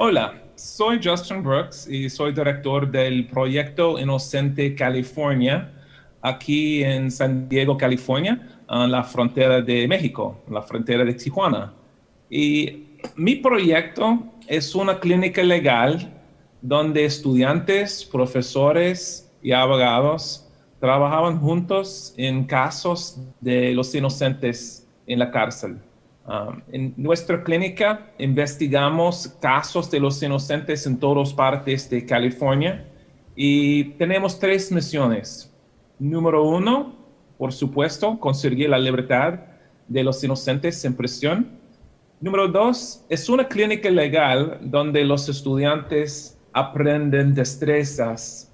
Hola, soy Justin Brooks y soy director del proyecto Inocente California, aquí en San Diego, California, en la frontera de México, en la frontera de Tijuana. Y mi proyecto es una clínica legal donde estudiantes, profesores y abogados trabajaban juntos en casos de los inocentes en la cárcel. En nuestra clínica investigamos casos de los inocentes en todas partes de California y tenemos tres misiones. Número uno, por supuesto, conseguir la libertad de los inocentes en prisión. Número dos, es una clínica legal donde los estudiantes aprenden destrezas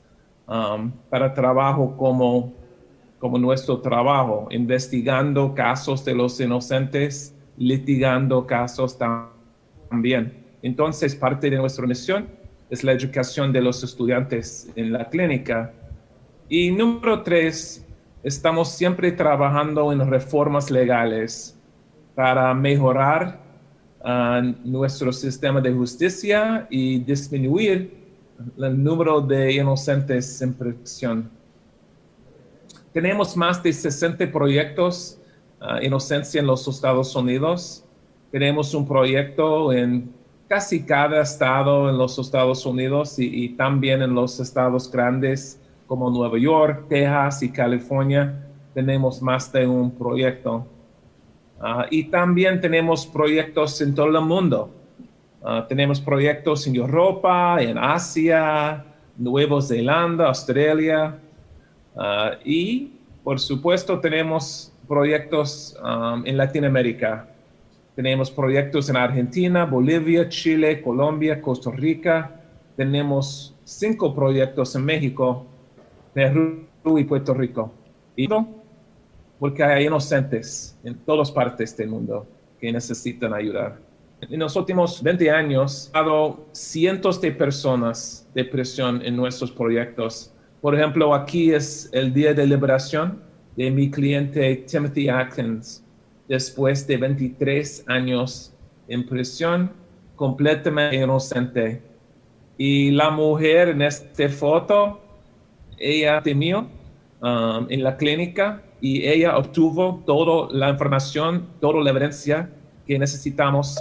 para trabajo como nuestro trabajo, investigando casos de los inocentes, litigando casos también. Entonces, parte de nuestra misión es la educación de los estudiantes en la clínica. Y número tres, estamos siempre trabajando en reformas legales para mejorar nuestro sistema de justicia y disminuir el número de inocentes en prisión. Tenemos más de 60 proyectos inocencia en los Estados Unidos. Tenemos un proyecto en casi cada estado en los Estados Unidos y también en los estados grandes como Nueva York, Texas y California. Tenemos más de un proyecto. Y también tenemos proyectos en todo el mundo. Tenemos proyectos en Europa, en Asia, Nueva Zelanda, Australia. Y, por supuesto, tenemos proyectos en Latinoamérica. Tenemos proyectos en Argentina, Bolivia, Chile, Colombia, Costa Rica. Tenemos 5 proyectos en México, Perú y Puerto Rico. Y porque hay inocentes en todas partes del mundo que necesitan ayudar. En los últimos 20 años, ha dado cientos de personas de prisión en nuestros proyectos. Por ejemplo, aquí es el día de liberación de mi cliente Timothy Atkins, después de 23 años en prisión, completamente inocente. Y la mujer en esta foto, ella temió en la clínica y ella obtuvo toda la información, toda la evidencia que necesitamos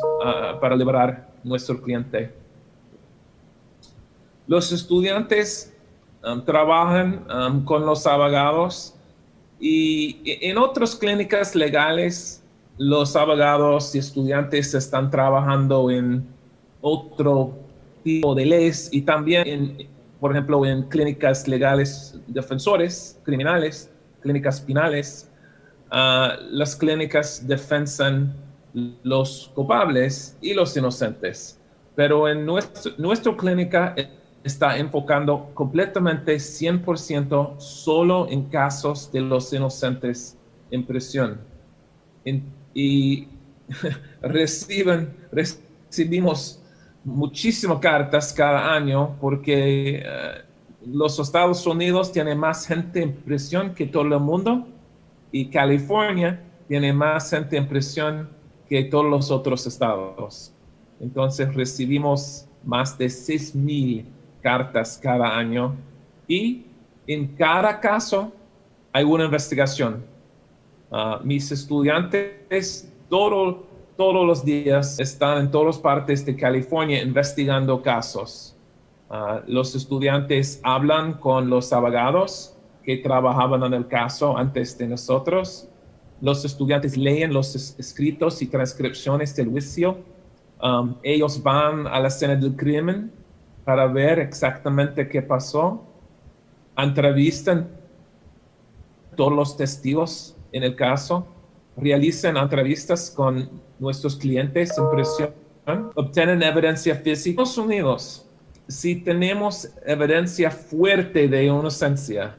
para liberar a nuestro cliente. Los estudiantes trabajan con los abogados y en otras clínicas legales los abogados y estudiantes están trabajando en otro tipo de leyes y también, por ejemplo, en clínicas legales defensores criminales, clínicas penales. Las clínicas defensan los culpables y los inocentes, pero en nuestra clínica está enfocando completamente 100% solo en casos de los inocentes en prisión. Y recibimos muchísimas cartas cada año porque los Estados Unidos tienen más gente en prisión que todo el mundo y California tiene más gente en prisión que todos los otros estados. Entonces recibimos más de 6,000 cartas cada año y en cada caso hay una investigación. Mis estudiantes todos los días están en todas partes de California investigando casos. Los estudiantes hablan con los abogados que trabajaban en el caso antes de nosotros. Los estudiantes leen los escritos y transcripciones del juicio. Ellos van a la escena del crimen para ver exactamente qué pasó. Entrevistan todos los testigos en el caso. Realizan entrevistas con nuestros clientes en prisión. Obtienen evidencia física. En Estados Unidos, si tenemos evidencia fuerte de inocencia,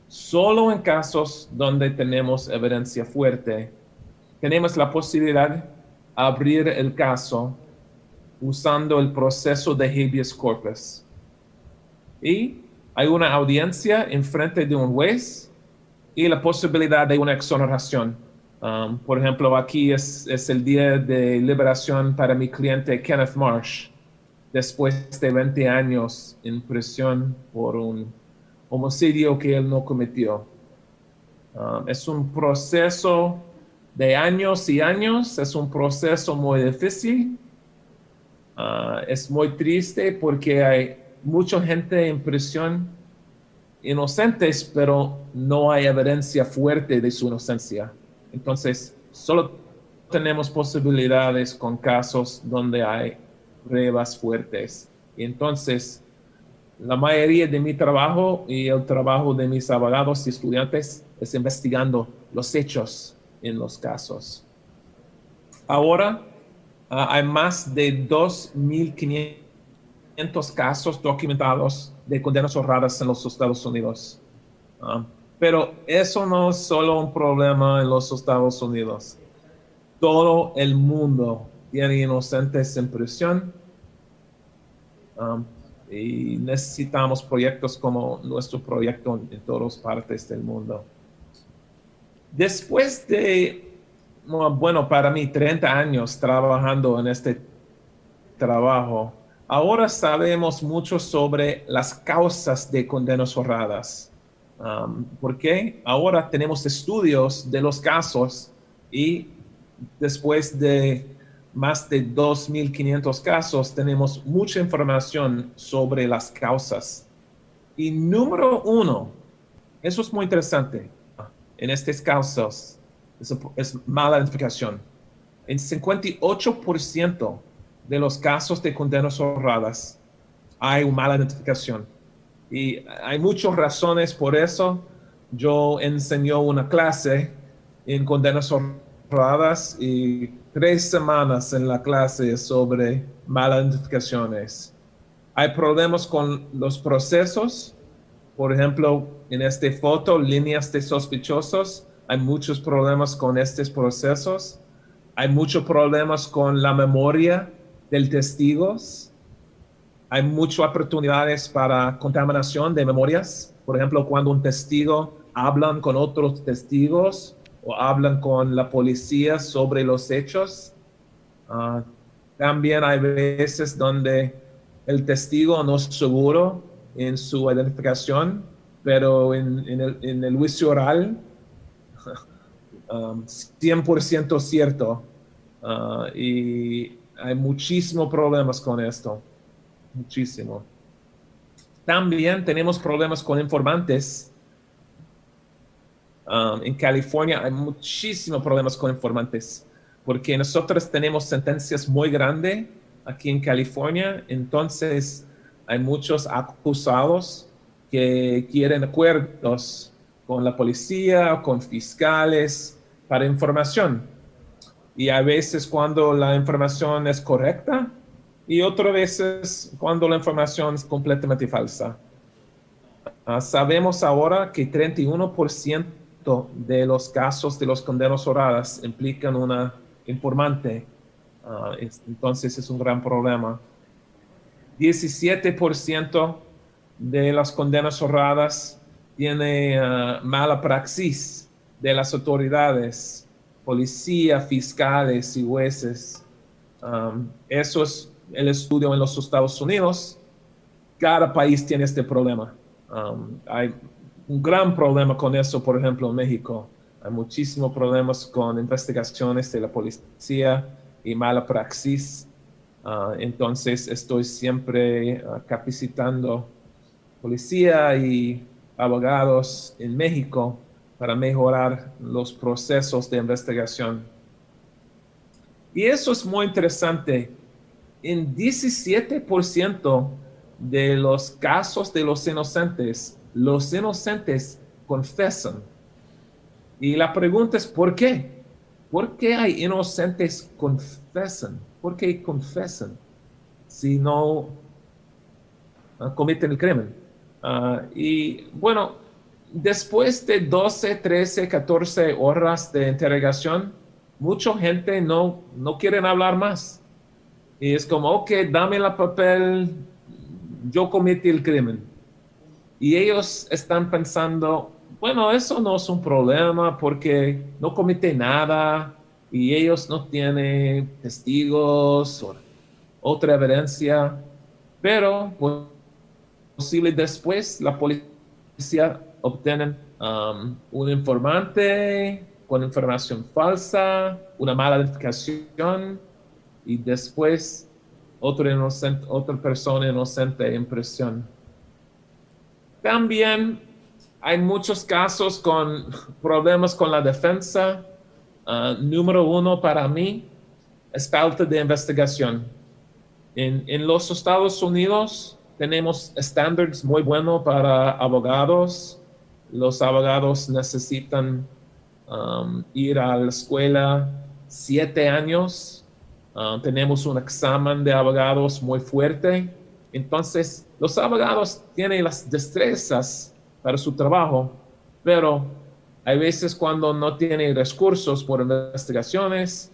solo en casos donde tenemos evidencia fuerte, tenemos la posibilidad de abrir el caso usando el proceso de habeas corpus. Y hay una audiencia en frente de un juez y la posibilidad de una exoneración. Por ejemplo, aquí es el día de liberación para mi cliente Kenneth Marsh. después de 20 años en prisión por un homicidio que él no cometió. Es un proceso de años y años, es un proceso muy difícil. Es muy triste porque hay mucha gente en prisión inocentes, pero no hay evidencia fuerte de su inocencia. Entonces, solo tenemos posibilidades con casos donde hay pruebas fuertes. Y entonces, la mayoría de mi trabajo y el trabajo de mis abogados y estudiantes es investigando los hechos en los casos. Ahora, hay más de 2.500 casos documentados de condenas honradas en los Estados Unidos. Pero eso no es solo un problema en los Estados Unidos. Todo el mundo tiene inocentes en prisión. Y necesitamos proyectos como nuestro proyecto en todas partes del mundo. Después de, bueno, para mí 30 años trabajando en este trabajo, ahora sabemos mucho sobre las causas de condenas honradas. ¿Por qué? Ahora tenemos estudios de los casos y después de más de 2.500 casos tenemos mucha información sobre las causas. Y número uno, eso es muy interesante, en estos casos es mala identificación. En 58% de los casos de condenas honradas hay una mala identificación. Y hay muchas razones por eso. Yo enseño una clase en condenas honradas y 3 semanas en la clase sobre malas identificaciones. Hay problemas con los procesos. Por ejemplo, en esta foto, líneas de sospechosos. Hay muchos problemas con estos procesos. Hay muchos problemas con la memoria del testigos. Hay muchas oportunidades para contaminación de memorias. Por ejemplo, cuando un testigo habla con otros testigos o hablan con la policía sobre los hechos. También hay veces donde el testigo no es seguro en su identificación, pero en el juicio oral, 100% cierto. Y hay muchísimos problemas con esto. Muchísimo. También tenemos problemas con informantes. En California hay muchísimos problemas con informantes, porque nosotros tenemos sentencias muy grandes aquí en California, entonces hay muchos acusados que quieren acuerdos con la policía, con fiscales, para información. Y a veces cuando la información es correcta, y otras veces cuando la información es completamente falsa. Sabemos ahora que 31% de los casos de los condenas honradas implican una informante. Entonces es un gran problema. 17% de las condenas honradas tiene mala praxis de las autoridades, policía, fiscales y jueces. Eso es el estudio en los Estados Unidos. Cada país tiene este problema. Hay un gran problema con eso, por ejemplo, en México. Hay muchísimos problemas con investigaciones de la policía y mala praxis. Entonces estoy siempre capacitando policía y abogados en México para mejorar los procesos de investigación. Y eso es muy interesante. En 17% de los casos de los inocentes confesan. Y la pregunta es, ¿por qué? ¿Por qué hay inocentes que confesan? ¿Por qué confesan si no cometen el crimen? Y bueno, después de 12, 13, 14 horas de interrogación, mucha gente no quiere hablar más. Y es como, ok, dame el papel, yo cometí el crimen. Y ellos están pensando, bueno, eso no es un problema porque no cometí nada y ellos no tienen testigos o otra evidencia. pero posible después la policía obtiene un informante con información falsa, una mala identificación y después otra persona inocente en prisión. También hay muchos casos con problemas con la defensa. Número uno para mí es falta de investigación. En los Estados Unidos tenemos estándares muy buenos para abogados. Los abogados necesitan ir a la escuela 7 años. Tenemos un examen de abogados muy fuerte. Entonces, los abogados tienen las destrezas para su trabajo, pero hay veces cuando no tienen recursos por investigaciones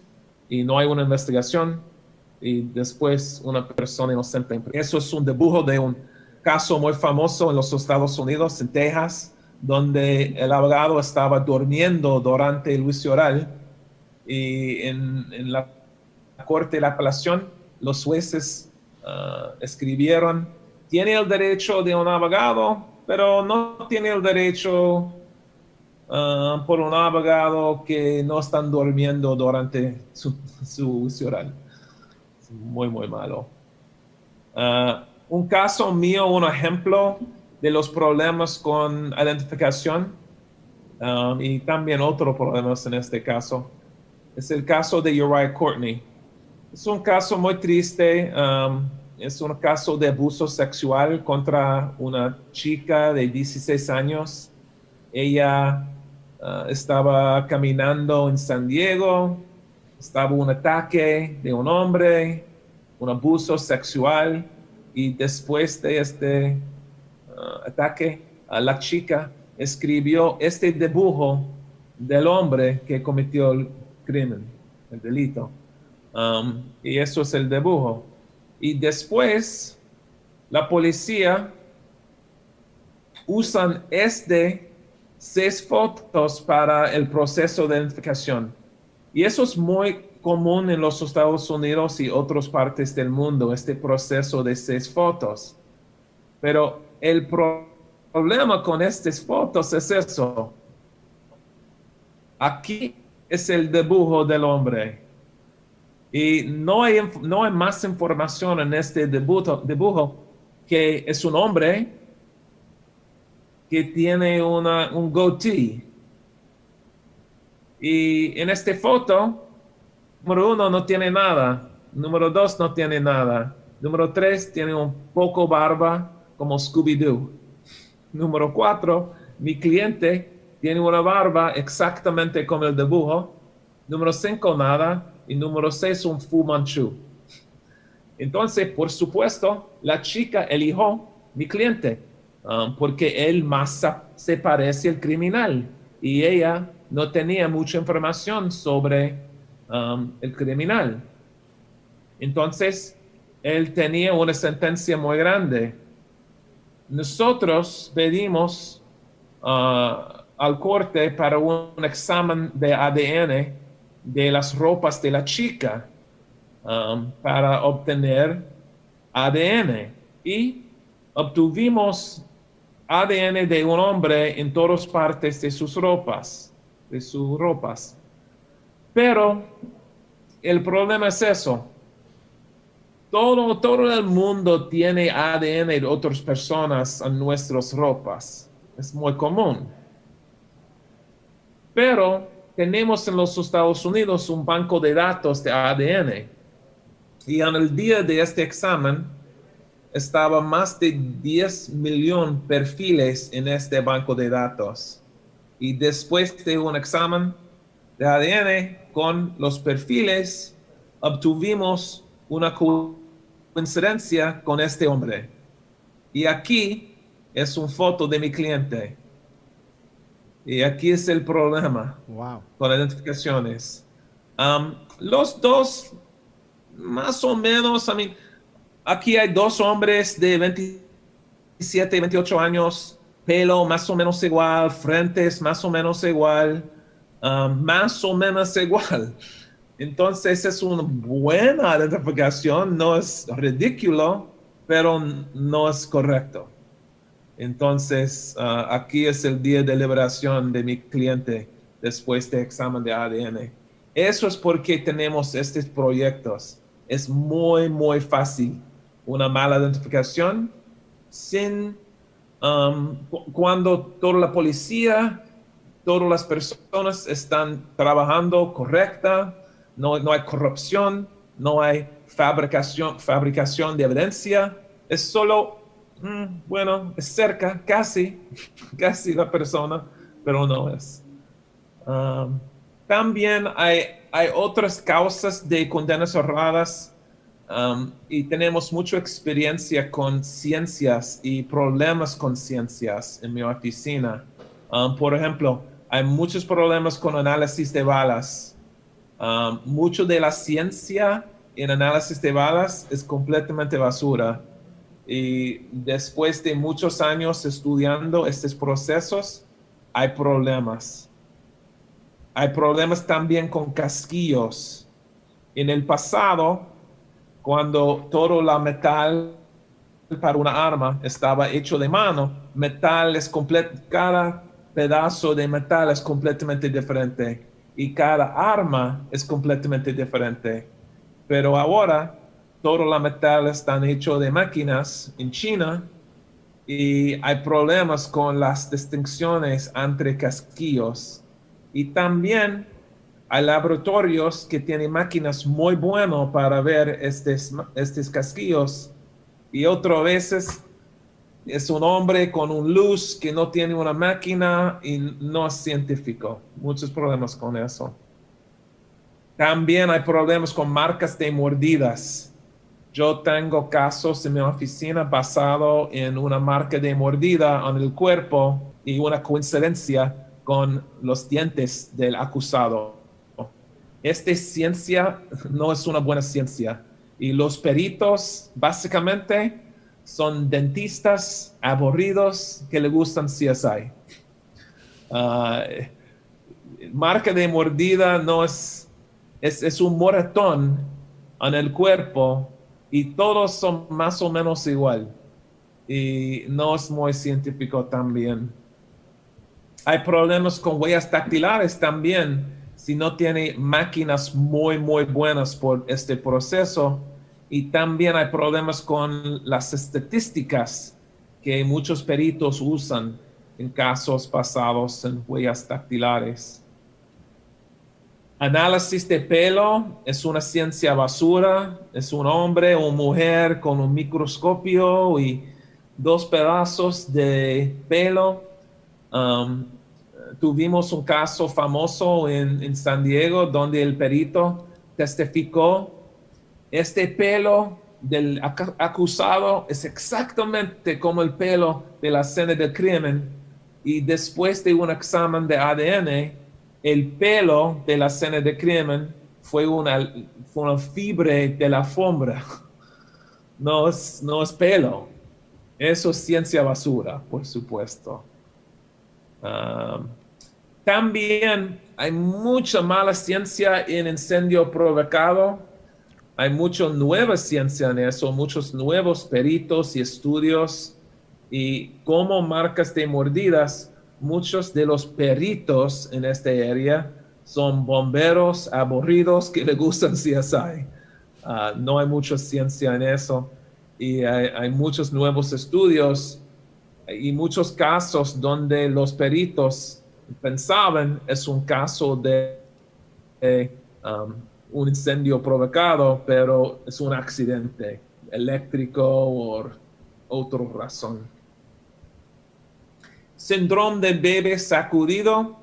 y no hay una investigación y después una persona inocente. Eso es un dibujo de un caso muy famoso en los Estados Unidos, en Texas, donde el abogado estaba durmiendo durante el juicio oral y en la corte de la apelación los jueces escribieron: tiene el derecho de un abogado, pero no tiene el derecho por un abogado que no están durmiendo durante su juicio oral. Es muy, muy malo. Un caso mío, un ejemplo de los problemas con identificación y también otros problemas en este caso, es el caso de Uriah Courtney. Es un caso muy triste. Es un caso de abuso sexual contra una chica de 16 años. Ella estaba caminando en San Diego. Estaba un ataque de un hombre, un abuso sexual. Y después de este ataque, la chica escribió este dibujo del hombre que cometió el crimen, el delito. Y eso es el dibujo. Y después, la policía usan 6 fotos para el proceso de identificación. Y eso es muy común en los Estados Unidos y otras partes del mundo, este proceso de 6 fotos. Pero el problema con estas fotos es eso. Aquí es el dibujo del hombre. Y no hay más información en este dibujo que es un hombre que tiene un goatee. Y en esta foto, número 1 no tiene nada, número 2 no tiene nada, número 3 tiene un poco barba como Scooby-Doo. Número 4, mi cliente tiene una barba exactamente como el dibujo. Número 5, nada. Y número 6, un Fu Manchu. Entonces, por supuesto, la chica eligió mi cliente porque él más se parece al criminal y ella no tenía mucha información sobre el criminal. Entonces, él tenía una sentencia muy grande. Nosotros pedimos al corte para un examen de ADN de las ropas de la chica para obtener ADN y obtuvimos ADN de un hombre en todas partes de sus ropas, Pero el problema es eso. Todo el mundo tiene ADN de otras personas en nuestras ropas. Es muy común. Pero tenemos en los Estados Unidos un banco de datos de ADN. Y en el día de este examen, estaba más de 10 millones de perfiles en este banco de datos. Y después de un examen de ADN con los perfiles, obtuvimos una coincidencia con este hombre. Y aquí es una foto de mi cliente. Y aquí es el problema con identificaciones. Los dos, más o menos, aquí hay 2 hombres de 27 y 28 años, pelo más o menos igual, frentes más o menos igual, más o menos igual. Entonces es una buena identificación, no es ridículo, pero no es correcto. Entonces, aquí es el día de liberación de mi cliente después de examen de ADN. Eso es porque tenemos estos proyectos. Es muy, muy fácil. Una mala identificación sin, cuando toda la policía, todas las personas están trabajando correcta, no hay corrupción, no hay fabricación de evidencia, es solo, bueno, es cerca, casi, casi la persona, pero no es. Um, También hay otras causas de condenas cerradas y tenemos mucha experiencia con ciencias y problemas con ciencias en mi oficina. Por ejemplo, hay muchos problemas con análisis de balas. Mucho de la ciencia en análisis de balas es completamente basura. Y después de muchos años estudiando estos procesos, hay problemas. Hay problemas también con casquillos. En el pasado, cuando todo la metal para una arma estaba hecho de mano, metal es cada pedazo de metal es completamente diferente y cada arma es completamente diferente. Pero ahora, todo la metal están hecho de máquinas en China y hay problemas con las distinciones entre casquillos. Y también hay laboratorios que tienen máquinas muy buenas para ver estos casquillos y otras veces es un hombre con un luz que no tiene una máquina y no es científico. Muchos problemas con eso. También hay problemas con marcas de mordidas. Yo tengo casos en mi oficina basado en una marca de mordida en el cuerpo y una coincidencia con los dientes del acusado. Esta ciencia no es una buena ciencia y los peritos básicamente son dentistas aburridos que le gustan CSI. Marca de mordida no es un moretón en el cuerpo y todos son más o menos igual y no es muy científico también. Hay problemas con huellas dactilares también si no tiene máquinas muy, muy buenas por este proceso. Y también hay problemas con las estadísticas que muchos peritos usan en casos basados en huellas dactilares. Análisis de pelo es una ciencia basura. Es un hombre o mujer con un microscopio y dos pedazos de pelo. Tuvimos un caso famoso en San Diego donde el perito testificó este pelo del acusado es exactamente como el pelo de la escena del crimen y después de un examen de ADN, el pelo de la escena del crimen fue una fibra de la alfombra. No es pelo. Eso es ciencia basura, por supuesto. También hay mucha mala ciencia en incendio provocado. Hay mucha nueva ciencia en eso, muchos nuevos peritos y estudios. Y como marcas de mordidas, muchos de los peritos en esta área son bomberos aburridos que le gustan CSI. No hay mucha ciencia en eso. Y hay muchos nuevos estudios y muchos casos donde los peritos pensaban es un caso de un incendio provocado, pero es un accidente eléctrico o otra razón. Síndrome del bebé sacudido.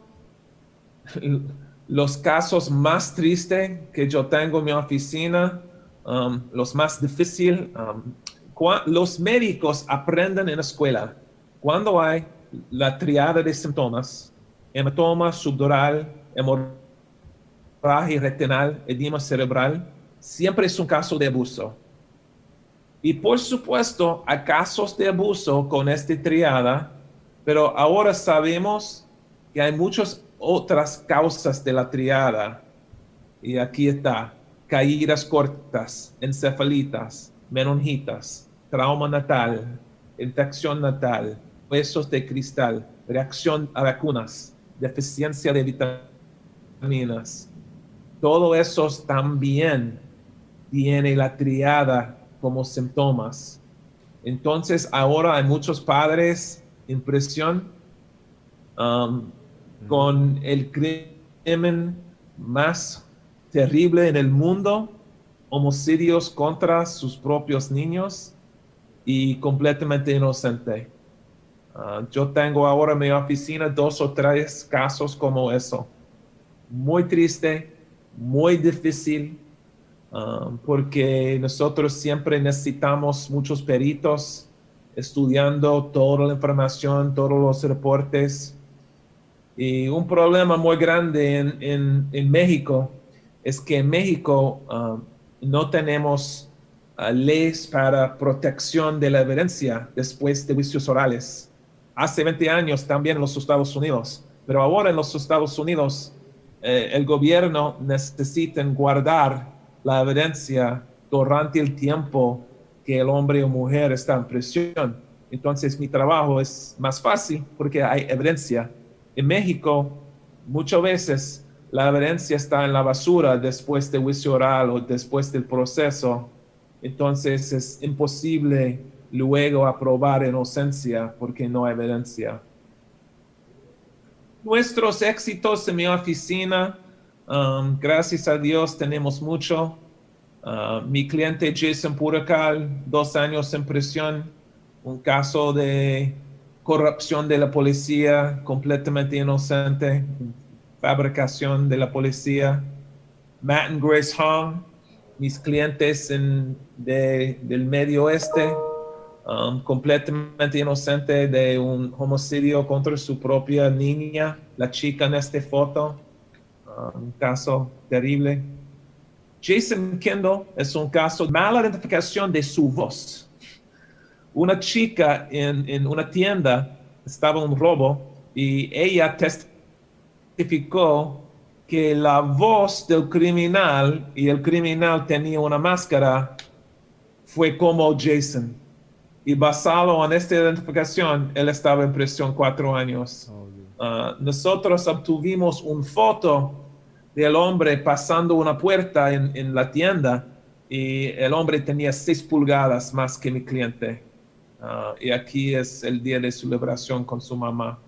Los casos más tristes que yo tengo en mi oficina, los más difíciles, los médicos aprenden en la escuela cuando hay la triada de síntomas, hematoma subdural, hemorragia retinal, edema cerebral, siempre es un caso de abuso. Y por supuesto, hay casos de abuso con esta triada, pero ahora sabemos que hay muchas otras causas de la triada. Y aquí está, caídas cortas, encefalitas, meningitas, trauma natal, infección natal, huesos de cristal, reacción a vacunas, deficiencia de vitaminas. Todo eso también tiene la triada como síntomas. Entonces ahora hay muchos padres en presión con el crimen más terrible en el mundo, homicidios contra sus propios niños y completamente inocente. Yo tengo ahora en mi oficina 2 o 3 casos como eso. Muy triste, muy difícil, porque nosotros siempre necesitamos muchos peritos estudiando toda la información, todos los reportes. Y un problema muy grande en México es que en México no tenemos leyes para protección de la evidencia después de juicios orales. Hace 20 años también en los Estados Unidos, pero ahora en los Estados Unidos el gobierno necesita guardar la evidencia durante el tiempo que el hombre o mujer está en prisión. Entonces mi trabajo es más fácil porque hay evidencia. En México, muchas veces la evidencia está en la basura después del juicio oral o después del proceso. Entonces es imposible luego aprobar inocencia porque no hay evidencia. Nuestros éxitos en mi oficina, gracias a Dios tenemos mucho. Mi cliente Jason Puracal, 2 años en prisión, un caso de corrupción de la policía, completamente inocente, fabricación de la policía. Matt and Grace Hong, mis clientes del Medio Oeste, completamente inocente de un homicidio contra su propia niña, la chica en esta foto, un caso terrible. Jason Kendall es un caso de mala identificación de su voz. Una chica en una tienda estaba en un robo y ella testificó que la voz del criminal, y el criminal tenía una máscara, fue como Jason. Y basado en esta identificación, él estaba en prisión 4 años. Nosotros obtuvimos una foto del hombre pasando una puerta en la tienda y el hombre tenía 6 pulgadas más que mi cliente. Y aquí es el día de celebración con su mamá.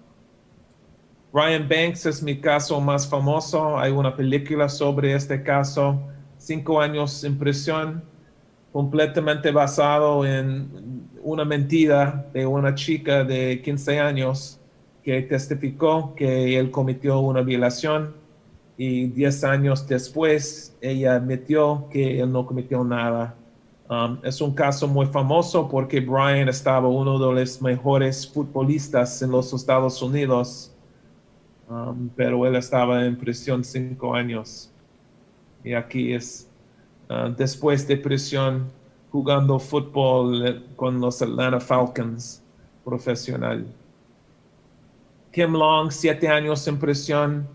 Brian Banks es mi caso más famoso. Hay una película sobre este caso. 5 años en prisión, completamente basado en una mentira de una chica de 15 años que testificó que él cometió una violación y 10 años después ella admitió que él no cometió nada. Es un caso muy famoso porque Brian estaba uno de los mejores futbolistas en los Estados Unidos, pero él estaba en prisión 5 años. Y aquí es después de prisión jugando fútbol con los Atlanta Falcons profesional. Kim Long, 7 años en prisión,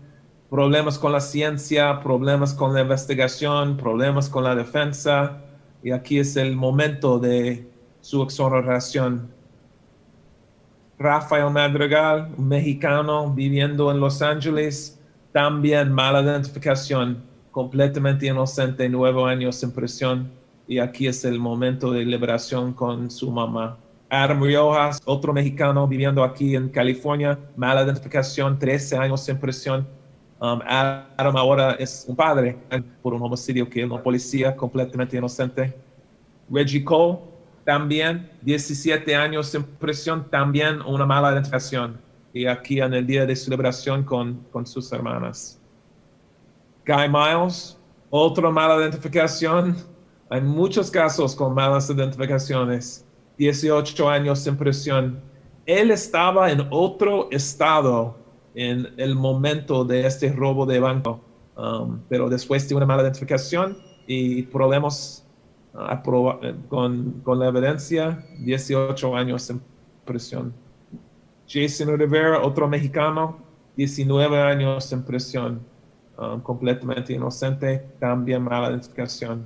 problemas con la ciencia, problemas con la investigación, problemas con la defensa, y aquí es el momento de su exoneración. Rafael Madrigal, un mexicano viviendo en Los Ángeles, también mala identificación, completamente inocente, 9 años en prisión, y aquí es el momento de liberación con su mamá. Adam Riojas, otro mexicano viviendo aquí en California, mala identificación, 13 años en prisión. Adam ahora es un padre por un homicidio que una policía completamente inocente. Reggie Cole, también 17 años en prisión, también una mala identificación. Y aquí en el día de celebración con sus hermanas. Guy Miles, otra mala identificación. Hay muchos casos con malas identificaciones. 18 años en prisión. Él estaba en otro estado en el momento de este robo de banco, pero después de una mala identificación y problemas con la evidencia, 18 años en prisión. Jason Rivera, otro mexicano, 19 años en prisión, completamente inocente, también mala identificación.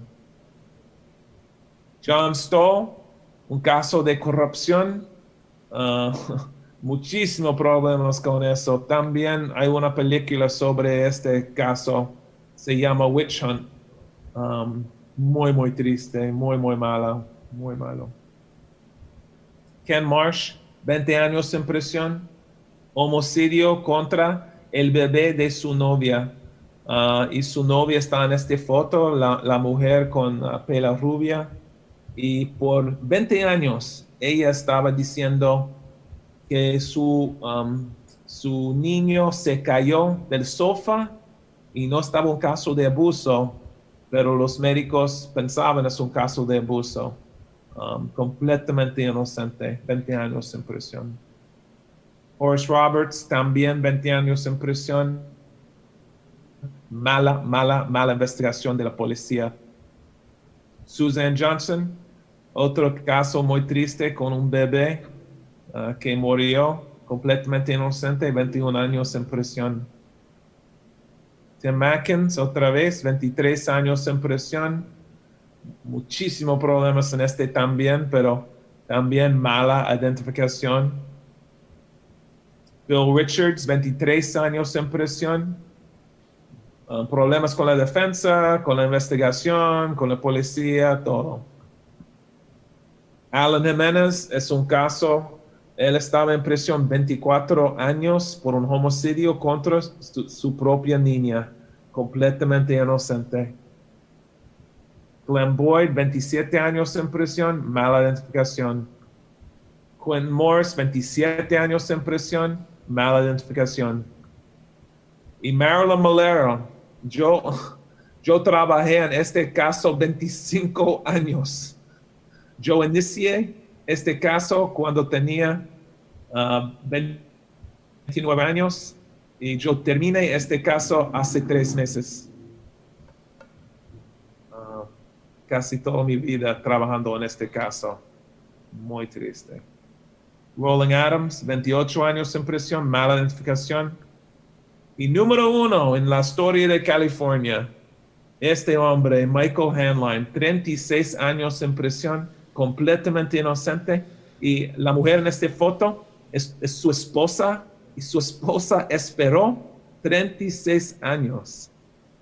John Stoll, un caso de corrupción, muchísimos problemas con eso. También hay una película sobre este caso, se llama Witch Hunt. Muy, muy triste, muy, muy malo, muy malo. Ken Marsh, 20 años en prisión, homicidio contra el bebé de su novia. Y su novia está en esta foto, la mujer con pela rubia. Y por 20 años ella estaba diciendo que su niño se cayó del sofá y no estaba un caso de abuso, pero los médicos pensaban que es un caso de abuso. Completamente inocente, 20 años en prisión. Horace Roberts, también 20 años en prisión. Mala investigación de la policía. Susan Johnson, otro caso muy triste con un bebé que murió completamente inocente, 21 años en prisión. Tim Atkins, otra vez, 23 años en prisión. Muchísimos problemas en este también, pero también mala identificación. Bill Richards, 23 años en prisión. Problemas con la defensa, con la investigación, con la policía, todo. Alan Jimenez es un caso, él estaba en prisión 24 años por un homicidio contra su propia niña, completamente inocente. Glenn Boyd, 27 años en prisión, mala identificación. Quentin Morris, 27 años en prisión, mala identificación. Y Marilyn Malero, yo trabajé en este caso 25 años. Yo inicié este caso cuando tenía 29 años y yo terminé este caso hace 3 meses. Casi toda mi vida trabajando en este caso. Muy triste. Roland Adams, 28 años en prisión, mala identificación. Y número 1 en la historia de California, este hombre, Michael Hanline, 36 años en prisión, completamente inocente. Y la mujer en esta foto es su esposa, y su esposa esperó 36 años.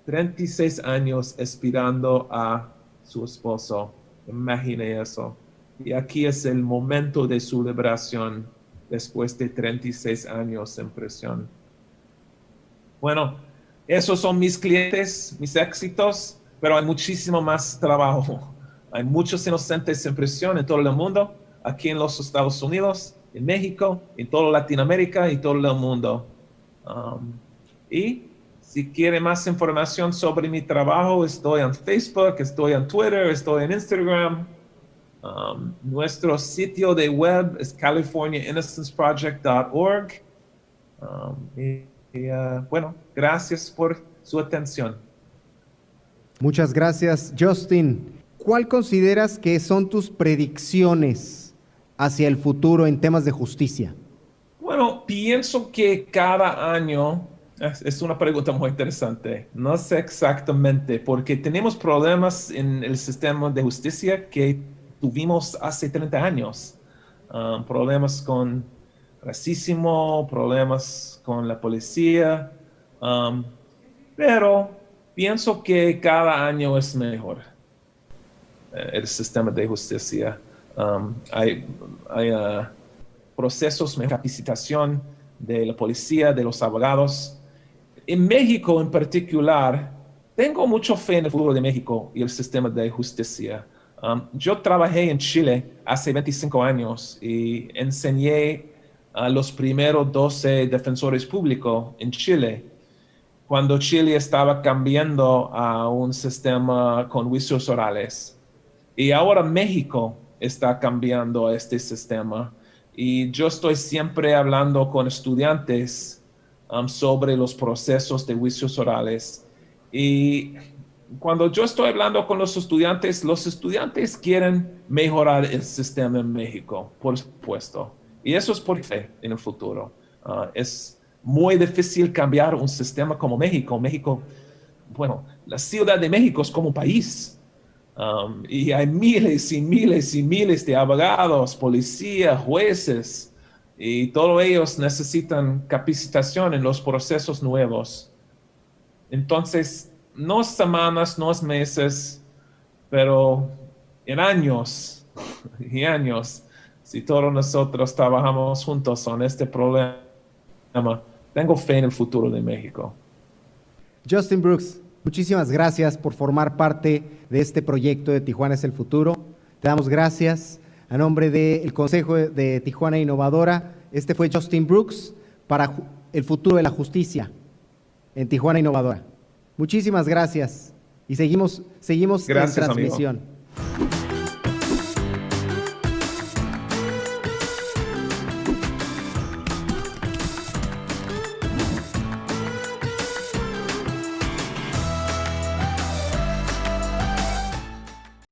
36 años esperando a su esposo. Imagine eso. Y aquí es el momento de su liberación después de 36 años en prisión. Bueno, esos son mis clientes, mis éxitos, pero hay muchísimo más trabajo. Hay muchos inocentes en prisión en todo el mundo, aquí en los Estados Unidos, en México, en toda Latinoamérica y todo el mundo. Y si quiere más información sobre mi trabajo, estoy en Facebook, estoy en Twitter, estoy en Instagram. Nuestro sitio de web es californiainnocenceproject.org. Bueno, gracias por su atención. Muchas gracias, Justin. ¿Cuál consideras que son tus predicciones hacia el futuro en temas de justicia? Bueno, pienso que cada año es una pregunta muy interesante. No sé exactamente, porque tenemos problemas en el sistema de justicia que tuvimos hace 30 años. Problemas con racismo, problemas con la policía, pero pienso que cada año es mejor el sistema de justicia. Hay procesos de capacitación de la policía, de los abogados. En México en particular, tengo mucha fe en el futuro de México y el sistema de justicia. Yo trabajé en Chile hace 25 años y enseñé a los primeros 12 defensores públicos en Chile, cuando Chile estaba cambiando a un sistema con juicios orales. Y ahora México está cambiando a este sistema. Y yo estoy siempre hablando con estudiantes sobre los procesos de juicios orales. Y cuando yo estoy hablando con los estudiantes quieren mejorar el sistema en México, por supuesto. Y eso es por fe en el futuro. Es muy difícil cambiar un sistema como México. México, bueno, la Ciudad de México es como un país. Y hay miles y miles y miles de abogados, policías, jueces, y todos ellos necesitan capacitación en los procesos nuevos. Entonces, no semanas, no meses, pero en años y años, si todos nosotros trabajamos juntos en este problema, tengo fe en el futuro de México. Justin Brooks, muchísimas gracias por formar parte de este proyecto de Tijuana es el futuro. Te damos gracias a nombre del Consejo de Tijuana Innovadora. Este fue Justin Brooks para el futuro de la justicia en Tijuana Innovadora. Muchísimas gracias y seguimos Gracias, en transmisión. Amigo.